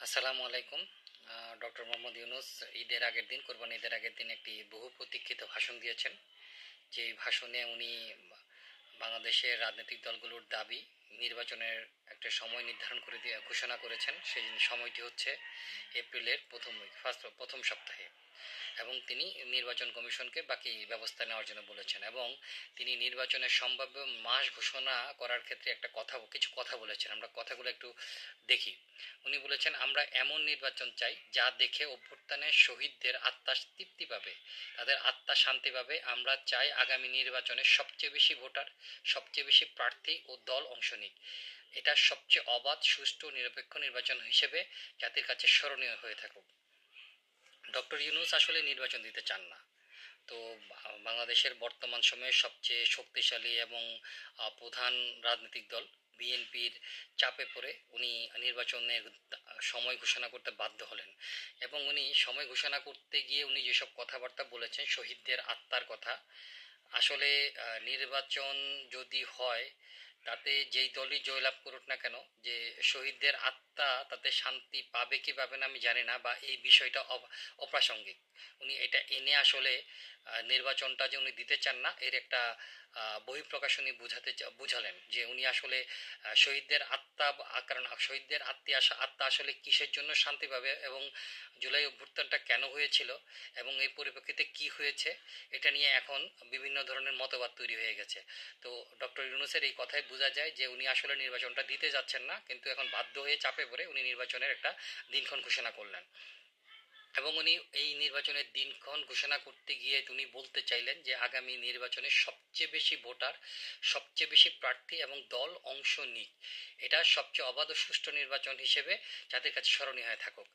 আসসালামু আলাইকুম। ডক্টর মোহাম্মদ ইউনুস ঈদের আগের দিন, কোরবানি ঈদের আগের দিন একটি বহু প্রতীক্ষিত ভাষণ দিয়েছেন। যে ভাষণে উনি বাংলাদেশের রাজনৈতিক দলগুলোর দাবি নির্বাচনের একটা সময় নির্ধারণ করে দিয়ে ঘোষণা করেছেন। সেই সময়টি হচ্ছে এপ্রিলের প্রথম সপ্তাহে, এবং তিনি নির্বাচন কমিশনকে বাকি ব্যবস্থা নেওয়ার জন্য বলেছেন। এবং তিনি নির্বাচনের সম্ভাব্য মাস ঘোষণা করার ক্ষেত্রে কিছু কথা বলেছেন। আমরা কথাগুলো একটু দেখি। উনি বলেছেন, আমরা এমন নির্বাচন চাই যা দেখে অভ্যুত্থানের শহীদদের আত্মা তৃপ্তি পাবে, তাদের আত্মা শান্তি পাবে। আমরা চাই আগামী নির্বাচনে সবচেয়ে বেশি ভোটার, সবচেয়ে বেশি প্রার্থী ও দল অংশ নিক। এটা সবচেয়ে অবাধ, সুষ্ঠু, নিরপেক্ষ নির্বাচন হিসেবে জাতির কাছে স্মরণীয় হয়ে থাকুক। ডক্টর ইউনুস আসলে নির্বাচন দিতে চান না। তো বাংলাদেশের বর্তমান সময়ে সবচেয়ে শক্তিশালী এবং প্রধান রাজনৈতিক দল বিএনপির চাপে পড়ে উনি নির্বাচনের সময় ঘোষণা করতে বাধ্য হলেন। এবং উনি সময় ঘোষণা করতে গিয়ে উনি যেসব কথাবার্তা বলেছেন শহীদদের আত্মার কথা, আসলে নির্বাচন যদি হয় তাতে যেই দলই জয়লাভ করুক না কেন, যে শহীদদের আত্মা তাতে শান্তি পাবে কি পাবে না আমি জানি না, বা এই বিষয়টা অপ্রাসঙ্গিক। উনি এটা এনে আসলে নির্বাচনটা যে উনি দিতে চান না এর একটা বহিঃপ্রকাশনী বুঝালেন যে উনি আসলে শহীদদের আত্মা, কারণ শহীদদের আত্মা আসলে কিসের জন্য শান্তি পাবে এবং জুলাই অভ্যুত্থানটা কেন হয়েছিল এবং এই পরিপ্রেক্ষিতে কি হয়েছে, এটা নিয়ে এখন বিভিন্ন ধরনের মতবাদ তৈরি হয়ে গেছে। তো ডক্টর ইউনূসের এই কথায় বোঝা যায় যে উনি আসলে নির্বাচনটা দিতে যাচ্ছেন না, কিন্তু এখন বাধ্য হয়ে চাপে পড়ে উনি নির্বাচনের একটা দিনক্ষণ ঘোষণা করলেন। এবং উনি এই নির্বাচনের দিনক্ষণ ঘোষণা করতে গিয়ে উনি বলতে চাইলেন যে আগামী নির্বাচনে সবচেয়ে বেশি ভোটার, সবচেয়ে বেশি প্রার্থী এবং দল অংশ নিক। এটা সবচেয়ে অবাধ ও সুষ্ঠু নির্বাচন হিসেবে যাদের কাছে স্মরণীয় হয়ে থাকুক।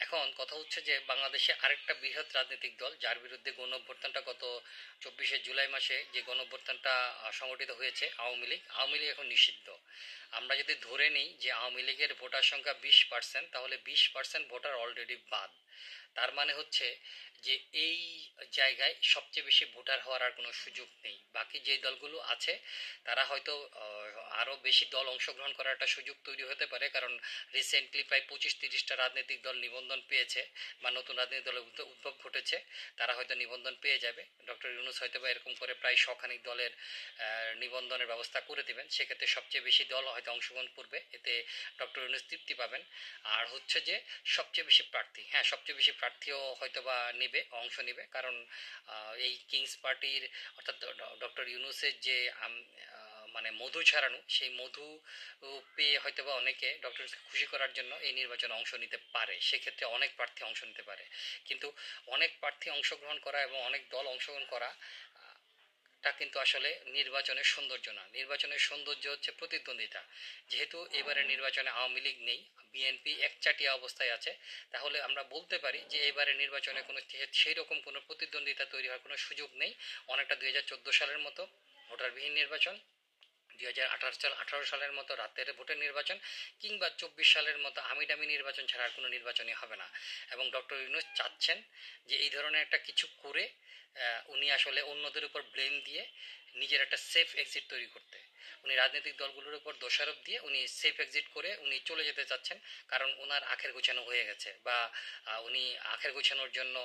এখন কথা হচ্ছে যে বাংলাদেশে আরেকটা বৃহৎ রাজনৈতিক দল যার বিরুদ্ধে গণ অভ্যুত্থানটা গত 24শে জুলাই মাসে যে গণ অভ্যুত্থানটা সংগঠিত হয়েছে, আওয়ামী লীগ এখন নিষিদ্ধ। আমরা যদি ধরে নিই যে আওয়ামী লীগের ভোটার সংখ্যা 20%, তাহলে 20% ভোটার অলরেডি বাদ। তার মানে হচ্ছে যে এই জায়গায় সবচেয়ে বেশি ভোটার হওয়ার আর কোনো সুযোগ নেই। বাকি যে দলগুলো আছে তারা হয়তো আরও বেশি দল অংশগ্রহণ করার একটা সুযোগ তৈরি হতে পারে, কারণ রিসেন্টলি প্রায় 25-30টা রাজনৈতিক দল নিবন্ধন পেয়েছে বা নতুন রাজনৈতিক দলের উদ্ভব ঘটেছে, তারা হয়তো নিবন্ধন পেয়ে যাবে। ডক্টর ইউনূস হয়তো বা এরকম করে প্রায় শখানিক দলের নিবন্ধনের ব্যবস্থা করে দেবেন। সেক্ষেত্রে সবচেয়ে বেশি দল হয়তো অংশগ্রহণ করবে, এতে ডক্টর ইউনূস তৃপ্তি পাবেন। আর হচ্ছে যে সবচেয়ে বেশি প্রার্থী, হ্যাঁ সবচেয়ে বেশি প্রার্থীও হয়তো বা অংশ নেবে, কারণ এই কিংস পার্টির অর্থাৎ ডক্টর ইউনূসের যে মানে মধু ছড়ানো, সেই মধু পেয়ে হয়তো বা অনেকে ডক্টর খুশি করার জন্য এই নির্বাচনে অংশ নিতে পারে। সেক্ষেত্রে অনেক প্রার্থী অংশ নিতে পারে, কিন্তু অনেক প্রার্থী অংশগ্রহণ করা এবং অনেক দল অংশগ্রহণ করা তা কিন্তু আসলে নির্বাচনের সৌন্দর্য না। নির্বাচনের সৌন্দর্য হচ্ছে প্রতিদ্বন্দ্বিতা। যেহেতু এবারে নির্বাচনে আওয়ামী লীগ নেই, বিএনপি একচাটিয়া অবস্থায় আছে, তাহলে আমরা বলতে পারি যে এবারে নির্বাচনে কোনো সেই রকম কোনো প্রতিদ্বন্দ্বিতা তৈরি হওয়ার কোনো সুযোগ নেই। অনেকটা 2014 সালের মতো ভোটারবিহীন নির্বাচন, 2018 সালের মতো রাতের ভোটের নির্বাচন, কিংবা 24 সালের মতো আমিডামি নির্বাচন ছাড়া আর কোনো নির্বাচনই হবে না। এবং ডক্টর ইউনূস চাচ্ছেন যে এই ধরনের একটা কিছু করে উনি আসলে অন্যদের উপর ব্লেম দিয়ে নিজের একটা সেফ এক্সিট তৈরি করতে, উনি রাজনৈতিক দলগুলোর উপর দোষারোপ দিয়ে উনি সেফ এক্সিট করে উনি চলে যেতে চাচ্ছেন। কারণ ওনার আখের গোছানো হয়ে গেছে, বা উনি আখের গোছানোর জন্য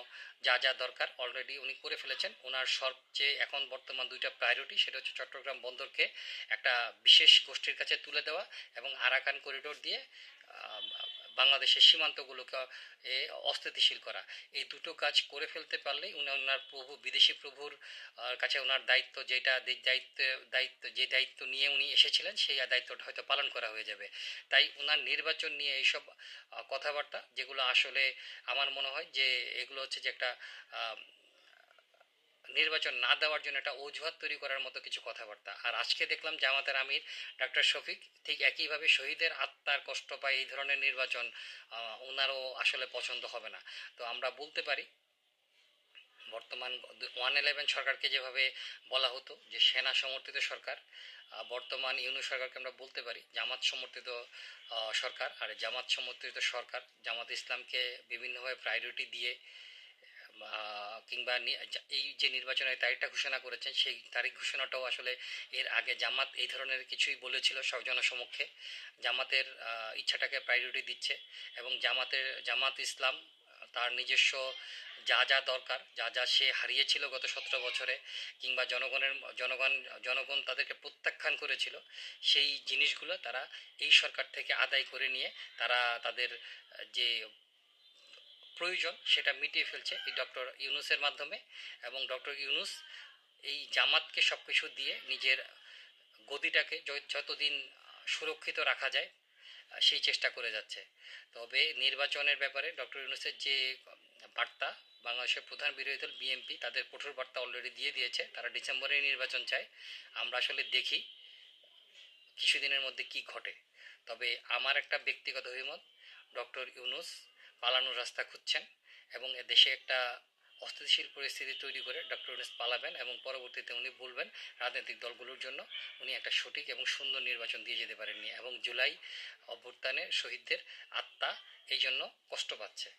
যা যা দরকার অলরেডি উনি করে ফেলেছেন। ওনার সবচেয়ে এখন বর্তমান দুইটা প্রায়োরিটি, সেটা হচ্ছে চট্টগ্রাম বন্দরকে একটা বিশেষ গোষ্ঠীর কাছে তুলে দেওয়া এবং আরাকান করিডোর দিয়ে বাংলাদেশের সীমান্তগুলোকে অস্থিতিশীল করা। এই দুটো কাজ করে ফেলতে পারলেই উনি ওনার বিদেশি প্রভুর কাছে ওনার দায়িত্ব, যে দায়িত্ব নিয়ে উনি এসেছিলেন সেই দায়িত্বটা হয়তো পালন করা হয়ে যাবে। তাই ওনার নির্বাচন নিয়ে এইসব কথাবার্তা, যেগুলো আসলে আমার মনে হয় যে এগুলো হচ্ছে যে একটা নির্বাচন না দেওয়ার জন্য একটা অজুহাত তৈরি করার মতো কিছু কথাবার্তা। আর আজকে দেখলাম জামাতের আমির ডক্টর শফিক ঠিক একইভাবে শহীদের আত্মার কষ্ট পায় এই ধরনের নির্বাচন ওনারও আসলে পছন্দ হবে না। তো আমরা বলতে পারি বর্তমান 111 সরকারকে যেভাবে বলা হতো যে সেনা সমর্থিত সরকার, বর্তমান ইউনূস সরকারকে আমরা বলতে পারি জামাত সমর্থিত সরকার। আর জামাত সমর্থিত সরকার জামাত ইসলামকে বিভিন্নভাবে প্রায়োরিটি দিয়ে কিংবা এই যে নির্বাচনের তারিখটা ঘোষণা করেছেন সেই তারিখ ঘোষণাটাও আসলে এর আগে জামাত এই ধরনের কিছুই বলেছিল জনসমক্ষে। জামাতের ইচ্ছাটাকে প্রায়োরিটি দিচ্ছে এবং জামাত ইসলাম তার নিজস্ব যা যা দরকার, যা যা সে হারিয়েছিল গত 17 বছরে, কিংবা জনগণ তাদেরকে প্রত্যাখ্যান করেছিল, সেই জিনিসগুলো তারা এই সরকার থেকে আদায় করে নিয়ে তারা তাদের যে প্রয়োজন সেটা মিটিয়ে ফেলছে এই ডক্টর ইউনূসের মাধ্যমে। এবং ডক্টর ইউনূস এই জামাতকে সব কিছু দিয়ে নিজের গদিটাকে যতদিন সুরক্ষিত রাখা যায় সেই চেষ্টা করে যাচ্ছে। তবে নির্বাচনের ব্যাপারে ডক্টর ইউনূসের যে বার্তা, বাংলাদেশের প্রধান বিরোধী দল বিএনপি তাদের কঠোর বার্তা অলরেডি দিয়ে দিয়েছে, তারা ডিসেম্বরে নির্বাচন চায়। আমরা আসলে দেখি কিছুদিনের মধ্যে কি ঘটে। তবে আমার একটা ব্যক্তিগত অভিমত, ডক্টর ইউনূস পালানোর রাস্তা খুঁজছেন এবং দেশে একটা অস্থিতিশীল পরিস্থিতি তৈরি করে ডক্টর ইউনূস পালাবেন এবং পরবর্তীতে উনি বলবেন রাজনৈতিক দলগুলোর জন্য উনি একটা সঠিক এবং সুন্দর নির্বাচন দিয়ে যেতে পারেননি এবং জুলাই অভ্যুত্থানে শহীদদের আত্মা এই জন্য কষ্ট পাচ্ছে।